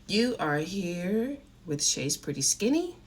You are here with Shay's Pretty Skinny,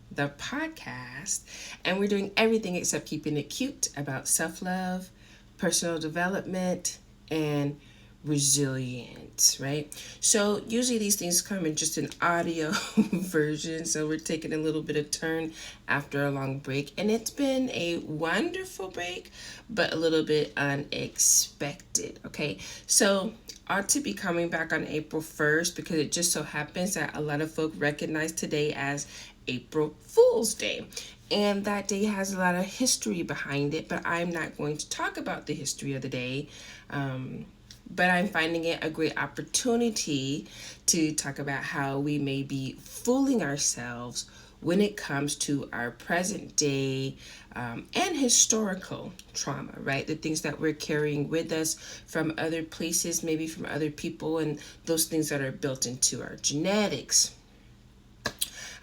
the podcast, and we're doing everything except keeping it cute about self love, personal development, and resilience, right? So usually these things come in just an audio version, so we're taking a little bit of turn after a long break, and it's been a wonderful break, but a little bit unexpected. Okay, so ought to be coming back on April 1st because it just so happens that a lot of folk recognize today as April Fool's Day. And that day has a lot of history behind it, but I'm not going to talk about the history of the day. But I'm finding it a great opportunity to talk about how we may be fooling ourselves when it comes to our present day and historical trauma, right? The things that we're carrying with us from other places, maybe from other people, and those things that are built into our genetics.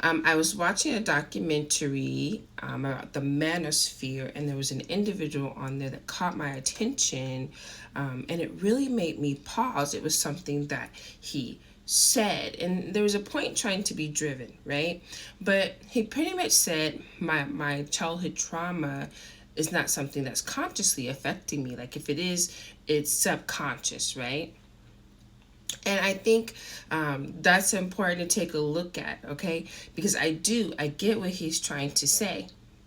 I was watching a documentary about the manosphere, and there was an individual on there that caught my attention, and it really made me pause. It was something that he said, and there was a point trying to be driven, right? But he pretty much said my childhood trauma is not something that's consciously affecting me. Like if it is, it's subconscious, right? And I think that's important to take a look at, okay? Because I get what he's trying to say,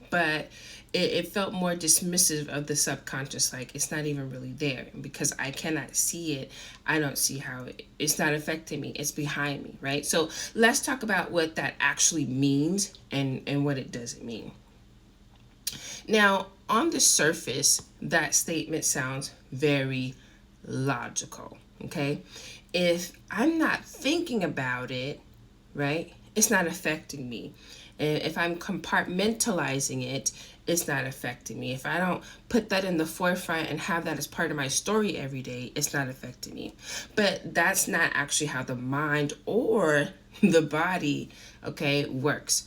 but it felt more dismissive of the subconscious, like it's not even really there. And because I cannot see it, I don't see how it's not affecting me. It's behind me, right? So let's talk about what that actually means and what it doesn't mean. Now, on the surface, that statement sounds very logical, okay? If I'm not thinking about it, right, it's not affecting me. And if I'm compartmentalizing it, it's not affecting me. If I don't put that in the forefront and have that as part of my story every day, it's not affecting me. But that's not actually how the mind or the body, okay, works.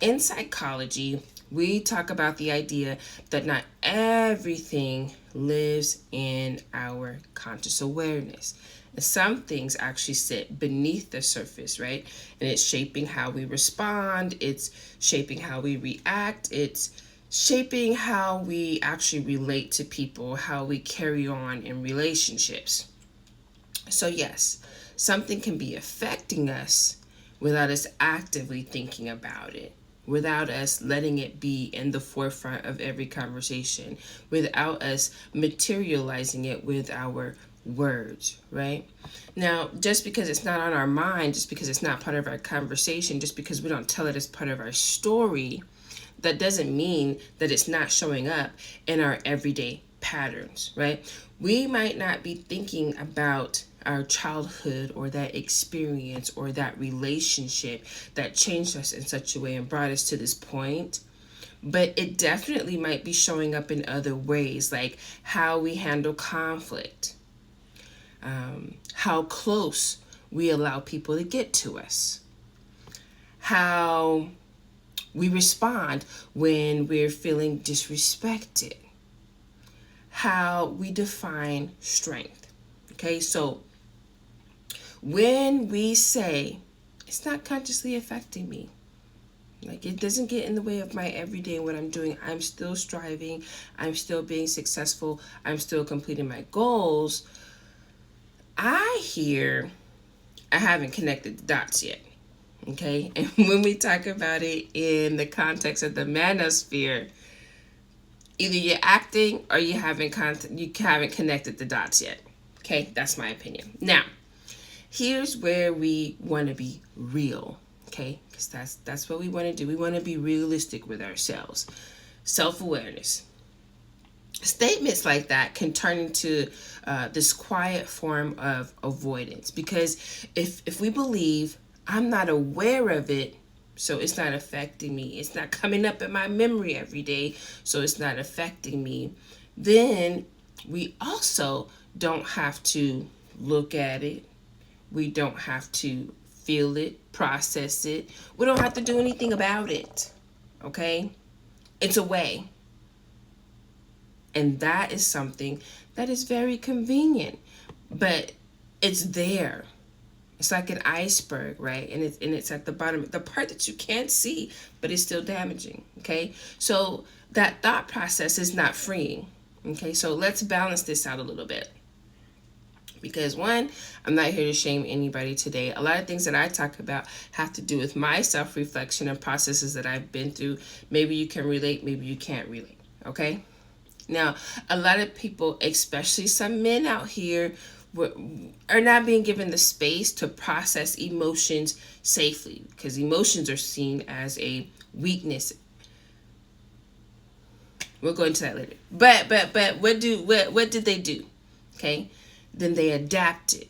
In psychology, we talk about the idea that not everything lives in our conscious awareness. And some things actually sit beneath the surface, right? And it's shaping how we respond, it's shaping how we react, it's shaping how we actually relate to people, how we carry on in relationships. So, yes, something can be affecting us without us actively thinking about it, without us letting it be in the forefront of every conversation, without us materializing it with our words, right? Now, just because it's not on our mind, just because it's not part of our conversation, just because we don't tell it as part of our story, that doesn't mean that it's not showing up in our everyday patterns, right? We might not be thinking about our childhood or that experience or that relationship that changed us in such a way and brought us to this point, but it definitely might be showing up in other ways, like how we handle conflict, how close we allow people to get to us, how we respond when we're feeling disrespected, how we define strength. Okay, so when we say it's not consciously affecting me, like it doesn't get in the way of my everyday and what I'm doing, I'm still striving, I'm still being successful, I'm still completing my goals, I haven't connected the dots yet. Okay, and when we talk about it in the context of the manosphere, either you're acting or you haven't connected the dots yet. Okay, that's my opinion. Now, here's where we want to be real. Okay, because that's what we want to do. We want to be realistic with ourselves. Self-awareness. Statements like that can turn into this quiet form of avoidance, because if we believe I'm not aware of it, so it's not affecting me, it's not coming up in my memory every day, so it's not affecting me, then we also don't have to look at it, we don't have to feel it, process it, we don't have to do anything about it. Okay, it's away. And that is something that is very convenient, but it's there. It's like an iceberg, right? And it's at the bottom, the part that you can't see, but it's still damaging. Okay, so that thought process is not freeing. Okay, so let's balance this out a little bit. Because one, I'm not here to shame anybody today. A lot of things that I talk about have to do with my self-reflection and processes that I've been through. Maybe you can relate, maybe you can't relate. Okay? Now, a lot of people, especially some men out here, are not being given the space to process emotions safely, because emotions are seen as a weakness. We'll go into that later. But what did they do? Okay? Then they adapted.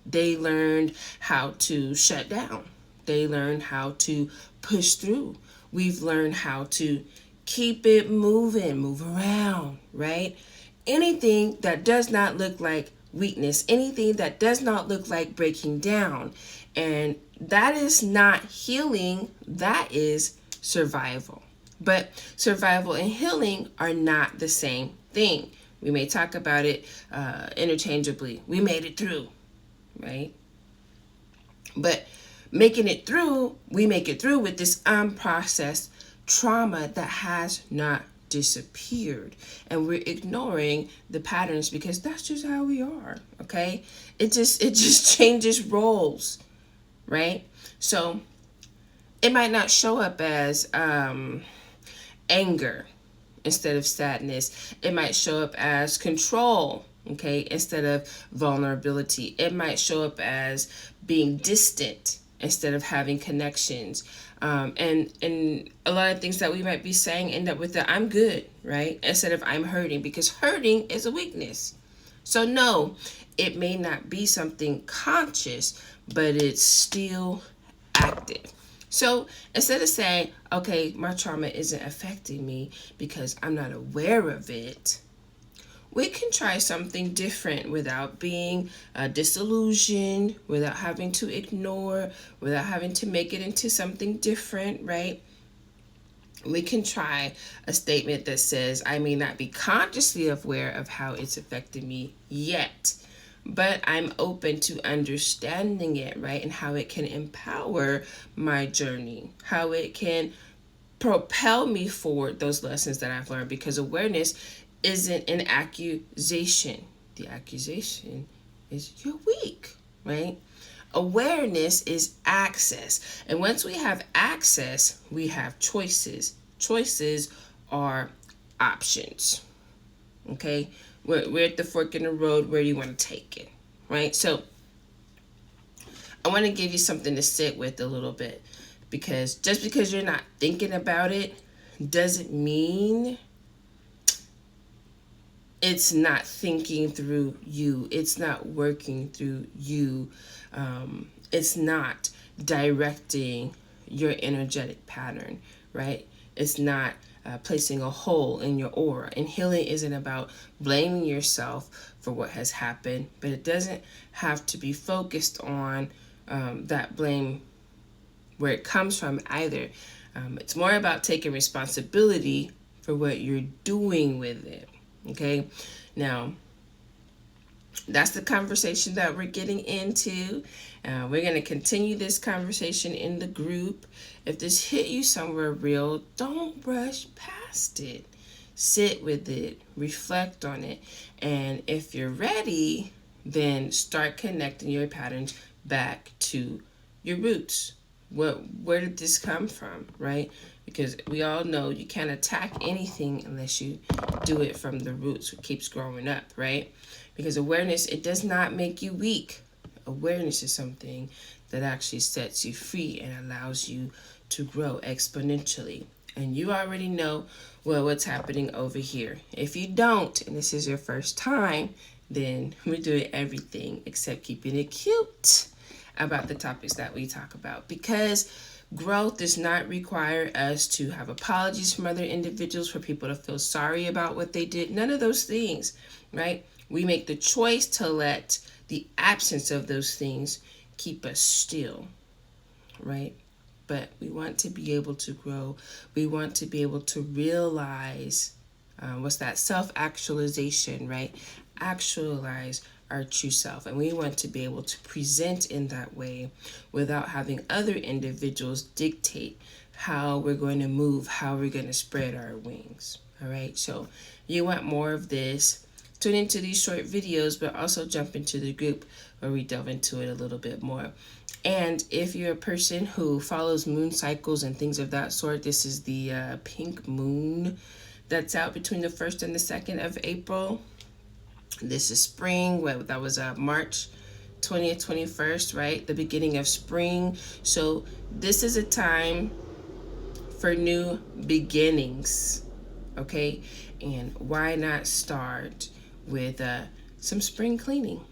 They learned how to shut down. They learned how to push through. We've learned how to keep it moving, move around, right? Anything that does not look like weakness, anything that does not look like breaking down. And that is not healing, that is survival. But survival and healing are not the same thing. We may talk about it interchangeably. We made it through, right? But making it through, we make it through with this unprocessed trauma that has not disappeared. And we're ignoring the patterns because that's just how we are, okay? It just changes roles, right? So it might not show up as anger instead of sadness. It might show up as control, okay, instead of vulnerability. It might show up as being distant instead of having connections. And a lot of things that we might be saying end up with the I'm good, right? Instead of I'm hurting, because hurting is a weakness. So no, it may not be something conscious, but it's still active. So instead of saying, okay, my trauma isn't affecting me because I'm not aware of it, we can try something different without being disillusioned, without having to ignore, without having to make it into something different, right? We can try a statement that says, I may not be consciously aware of how it's affected me yet, but I'm open to understanding it, right? And how it can empower my journey, how it can propel me forward those lessons that I've learned, because awareness isn't an accusation. The accusation is you're weak, right? Awareness is access. And once we have access, we have choices. Choices are options, okay? We're at the fork in the road. Where do you want to take it, right? So I want to give you something to sit with a little bit, because just because you're not thinking about it doesn't mean it's not thinking through you. It's not working through you. It's not directing your energetic pattern, right? It's not placing a hole in your aura. And healing isn't about blaming yourself for what has happened, but it doesn't have to be focused on that blame where it comes from either. It's more about taking responsibility for what you're doing with it. Okay, now that's the conversation that we're getting into. We're going to continue this conversation in the group. If this hit you somewhere real, don't rush past it. Sit with it, reflect on it, and if you're ready, then start connecting your patterns back to your roots. Where did this come from, right? Because we all know you can't attack anything unless you do it from the roots. It keeps growing up, right? Because awareness, it does not make you weak. Awareness is something that actually sets you free and allows you to grow exponentially. And you already know, well, what's happening over here. If you don't, and this is your first time, then we're doing everything except keeping it cute about the topics that we talk about, because growth does not require us to have apologies from other individuals, for people to feel sorry about what they did. None of those things, right? We make the choice to let the absence of those things keep us still, right? But we want to be able to grow. We want to be able to realize what's that self-actualization, right? Actualize our true self, and we want to be able to present in that way without having other individuals dictate how we're going to move, how we're going to spread our wings. All right, so you want more of this, tune into these short videos, but also jump into the group where we delve into it a little bit more. And if you're a person who follows moon cycles and things of that sort, this is the pink moon that's out between the 1st and the 2nd of April. This is spring. Well, that was March 20th, 21st, right? The beginning of spring. So this is a time for new beginnings, okay? And why not start with some spring cleaning?